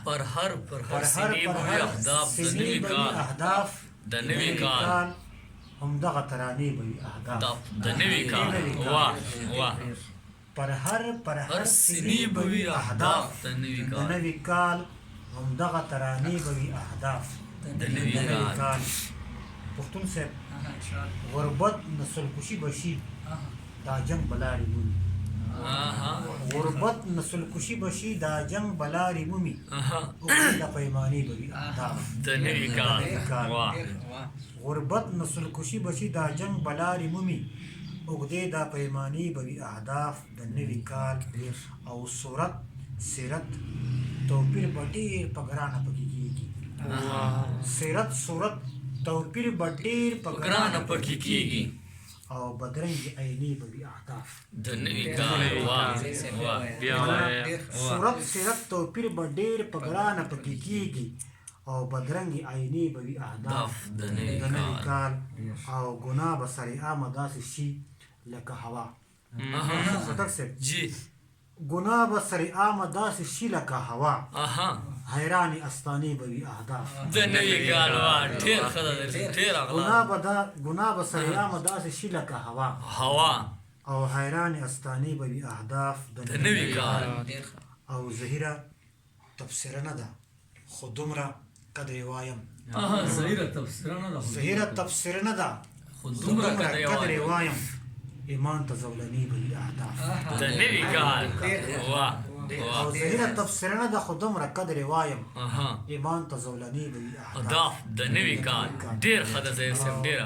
پر هر سنې به وي اهداف د نوي کال د نوي کال همدغه ترانې به وي اهداف د نوي کال واه واه پر هر سنې به وي اهداف د نوي کال همدغه ترانې به وي اهداف د نوي کال پښتون صاحب غربت نسل کشي بشي دا جنگ بلاري مومي غربت نسل کشي بشي دا جنگ بلاري مومي اوږدې د پیمانې به وي اهداف د نوي کال واه غربت نسل کشي بشي دا جنگ بلاري مومي اوږدې د پیمانې به وي اهداف د نوي کال او صورت سیرت توپیر به ډېر په ګرانه پکې کېږي صورت توپیر به ډېر په ګرانه پکې کېږي او بدرنګې عینې به وي اهداف د نوي کال واه واه بیا وایه صورت سیرت توپیر به ډېر په ګرانه پکې کېږي او بدرنګې عینې به وي اهداف د نوي کال او ګناه به سرې عامه داسې شي لکه هوا صدق صاحب جی ګناه به سرې عامه داسې شي لکه هوا حیرانې استانې به وي اهداف د نوي کال واه ډېر ښه ده ډېر ګناه به سرې عامه داسې شي لکه هوا او حیرانې استانې به وي اهداف د نوي کال او زهیره تبصره نه ده خو دومره قدرې وایم زهیره تبصره نه ده خو دومره قدرې وایم ایمان ته زولنې به وي اهداف د نوي کال واه او زهیره تبصره نه ده خو دومره قدرې وایم ایمان ته زولنې به وي اهداف د نوي کال ډېر ښه ده ظهیر صاحب ډېره